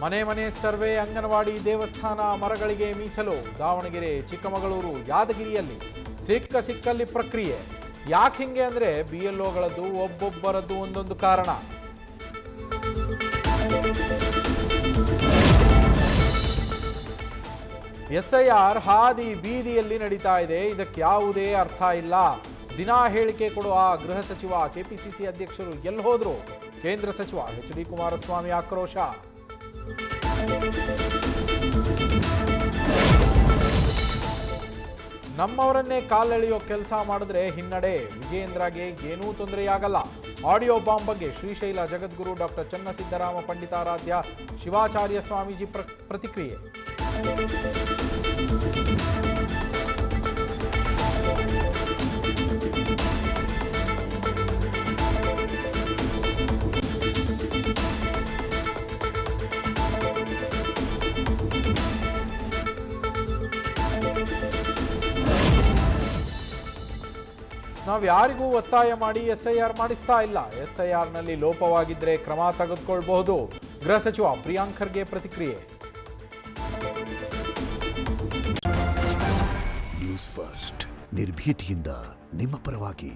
ಮನೆ ಮನೆ ಸರ್ವೆ, ಅಂಗನವಾಡಿ, ದೇವಸ್ಥಾನ ಮರಗಳಿಗೆ ಮೀಸಲು. ದಾವಣಗೆರೆ, ಚಿಕ್ಕಮಗಳೂರು, ಯಾದಗಿರಿಯಲ್ಲಿ ಸಿಕ್ಕಲ್ಲಿ ಪ್ರಕ್ರಿಯೆ. ಯಾಕೆ ಹಿಂಗೆ ಅಂದರೆ BLOಗಳದ್ದು ಒಬ್ಬೊಬ್ಬರದ್ದು ಒಂದೊಂದು ಕಾರಣ. SIR ಹಾದಿ ಬೀದಿಯಲ್ಲಿ ನಡೀತಾ ಇದೆ. ಇದಕ್ಕೆ ಯಾವುದೇ ಅರ್ಥ ಇಲ್ಲ. ದಿನಾ ಹೇಳಿಕೆ ಕೊಡುವ ಗೃಹ ಸಚಿವ, ಕೆಪಿಸಿಸಿ ಅಧ್ಯಕ್ಷರು ಎಲ್ಲಿ ಹೋದ್ರು? ಕೇಂದ್ರ ಸಚಿವ HD ಕುಮಾರಸ್ವಾಮಿ ಆಕ್ರೋಶ. ನಮ್ಮವರನ್ನೇ ಕಾಲೆಳೆಯೋ ಕೆಲಸ ಮಾಡಿದ್ರೆ ಹಿನ್ನಡೆ. ವಿಜಯೇಂದ್ರಗೆ ಏನೂ ತೊಂದರೆಯಾಗಲ್ಲ. ಆಡಿಯೋ ಬಾಂಬ್ ಬಗ್ಗೆ ಶ್ರೀಶೈಲ ಜಗದ್ಗುರು ಡಾಕ್ಟರ್ ಚನ್ನಸಿದ್ದರಾಮ ಪಂಡಿತಾರಾಧ್ಯ ಶಿವಾಚಾರ್ಯ ಸ್ವಾಮೀಜಿ ಪ್ರತಿಕ್ರಿಯೆ. ನಾವು ಯಾರಿಗೂ ಒತ್ತಾಯ ಮಾಡಿ SIR ಮಾಡಿಸ್ತಾ ಇಲ್ಲ. SIRನಲ್ಲಿ ಲೋಪವಾಗಿದ್ದರೆ ಕ್ರಮ ತೆಗೆದುಕೊಳ್ಳಬಹುದು. ಗೃಹ ಸಚಿವ ಪ್ರಿಯಾಂಕ್ ಖರ್ಗೆ ಪ್ರತಿಕ್ರಿಯೆ. ನ್ಯೂಸ್ ಫಸ್ಟ್, ನಿರ್ಭೀತಿಯಿಂದ ನಿಮ್ಮ ಪರವಾಗಿ.